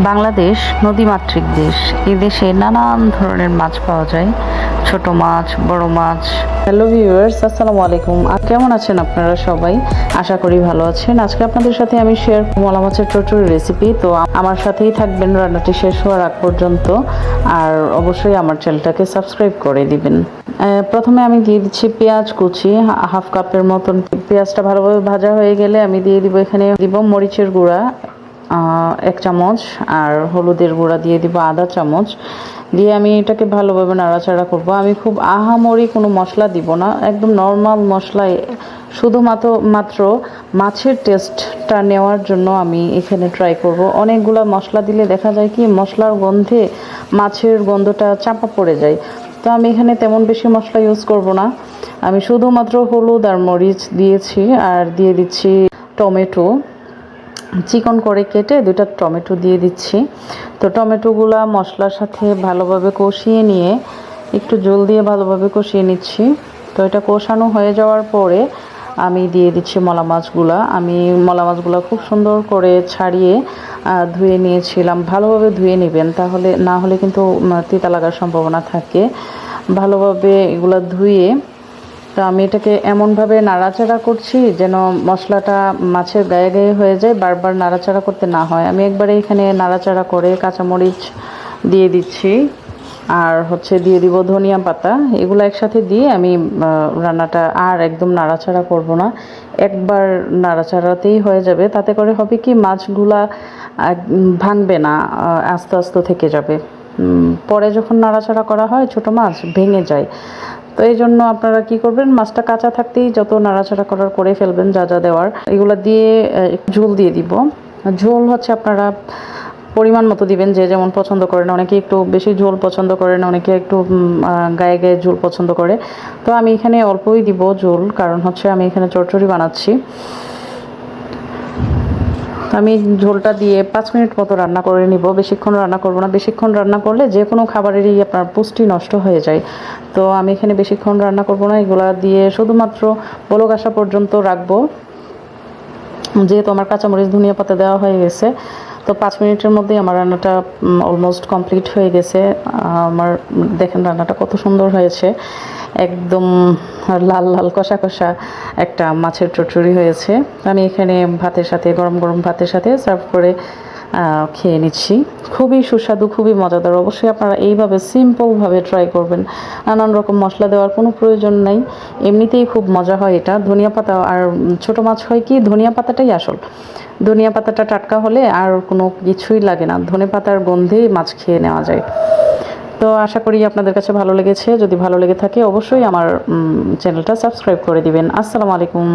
বাংলাদেশ নদীমাতৃক দেশ। এই দেশে নানান ধরনের মাছ পাওয়া যায়, ছোট মাছ, বড় মাছ। হ্যালো ভিউয়ার্স, আসসালামু আলাইকুম। কেমন আছেন আপনারা সবাই? আশা করি ভালো আছেন। আজকে আপনাদের সাথে আমি শেয়ার মলা মাছের চচ্চড়ি রেসিপি। তো আমার সাথেই থাকবেন রান্নাটি শেষ হওয়ার আগ পর্যন্ত, আর অবশ্যই আমার চ্যানেলটাকে সাবস্ক্রাইব করে দিবেন। প্রথমে আমি দিয়ে দিচ্ছি পেঁয়াজ কুচি, হাফ কাপের মতন। পেঁয়াজটা ভালোভাবে ভাজা হয়ে গেলে আমি দিয়ে দিব, এখানে দিব মরিচের গুঁড়া 1 চামচ, আর হলুদের গুঁড়া দিয়ে দিব আধা চামচ। দিয়ে আমি এটাকে ভালোভাবে নাড়াচাড়া করব। আমি খুব আহামরি কোনো মশলা দিব না, একদম নর্মাল মশলায়, শুধুমাত্র মাছের টেস্টটা নেওয়ার জন্য আমি এখানে ট্রাই করব। অনেকগুলো মশলা দিলে দেখা যায় কি মশলার গন্ধে মাছের গন্ধটা চাপা পড়ে যায়। তো আমি এখানে তেমন বেশি মশলা ইউজ করব না। আমি শুধুমাত্র হলুদ আর মরিচ দিয়েছি, আর দিয়ে দিচ্ছি টমেটো, চিকন করে কেটে 2টা টমেটো দিয়ে দিচ্ছি। তো টমেটোগুলা মশলার সাথে ভালোভাবে কষিয়ে নিয়ে একটু জল দিয়ে ভালোভাবে কষিয়ে নিচ্ছি। তো এটা কষানো হয়ে যাওয়ার পরে আমি দিয়ে দিচ্ছি মলা মাছগুলা। আমি মলা মাছগুলো খুব সুন্দর করে ছাড়িয়ে ধুয়ে নিয়েছিলাম। ভালোভাবে ধুয়ে নেবেন, তাহলে না হলে কিন্তু তিতা লাগার সম্ভাবনা থাকে। ভালোভাবে এগুলো ধুয়ে, তো আমি এটাকে এমনভাবে নাড়াচাড়া করছি যেন মশলাটা মাছের গায়ে গায়ে হয়ে যায়, বারবার নাড়াচাড়া করতে না হয়। আমি একবারে এখানে নাড়াচাড়া করে কাঁচামরিচ দিয়ে দিচ্ছি, আর দিয়ে দিব ধনিয়া পাতা। এগুলো একসাথে দিয়ে আমি রান্নাটা আর একদম নাড়াচাড়া করব না, একবার নাড়াচাড়াতেই হয়ে যাবে। তাতে করে হবে কি মাছগুলা ভাঙবে না, আস্তে আস্তে থেকে যাবে। পরে যখন নাড়াচাড়া করা হয় ছোট মাছ ভেঙে যায়। তো এই জন্য আপনারা কি করবেন, মাছটা কাঁচা থাকতেই যত নাড়াচাড়া করার করে ফেলবেন, যা যা দেওয়ার এগুলো দিয়ে ঝোল দিয়ে দিব। ঝোল আপনারা পরিমাণ মতো দিবেন, যে যেমন পছন্দ করেন। অনেকে একটু বেশি ঝোল পছন্দ করেন, অনেকে একটু গায়ে গায়ে ঝোল পছন্দ করে। তো আমি এখানে অল্পই দিব ঝোল, কারণ আমি এখানে চচ্চড়ি বানাচ্ছি। আমি ঝোলটা দিয়ে 5 মিনিট মতো রান্না করে নিব। বেশিক্ষণ রান্না করব না, বেশিক্ষণ রান্না করলে যে কোনো খাবারেরই আপনার পুষ্টি নষ্ট হয়ে যায়। তো আমি এখানে বেশিক্ষণ রান্না করব না, এগুলা দিয়ে শুধুমাত্র বলক আসা পর্যন্ত রাখবো। যেহেতু আমার কাঁচামরিচ ধনিয়া পাতা দেওয়া হয়ে গেছে, তো 5 মিনিটের মধ্যেই আমার রান্নাটা অলমোস্ট কমপ্লিট হয়ে গেছে। আমার দেখেন রান্নাটা কত সুন্দর হয়েছে, একদম লাল লাল কষা কষা একটা মাছের চচ্চড়ি হয়েছে। আমি এখানে ভাতের সাথে, গরম গরম ভাতের সাথে সার্ভ করে খেয়ে নিচ্ছি। খুবই সুস্বাদু, খুবই মজাদার। অবশ্যই আপনারা এইভাবে সিম্পলভাবে ট্রাই করবেন। নানান রকম মশলা দেওয়ার কোনো প্রয়োজন নাই, এমনিতেই খুব মজা হয় এটা। ধনিয়া পাতা আর ছোটো মাছ হয় কি, ধনিয়া পাতাটাই আসল। ধনিয়া পাতাটা টাটকা হলে আর কোনো কিছুই লাগে না, ধনে পাতার গন্ধেই মাছ খেয়ে নেওয়া যায়। তো আশা করি আপনাদের কাছে ভালো লেগেছে। যদি ভালো লেগে থাকে অবশ্যই আমার চ্যানেলটা সাবস্ক্রাইব করে দিবেন। আসসালামু আলাইকুম।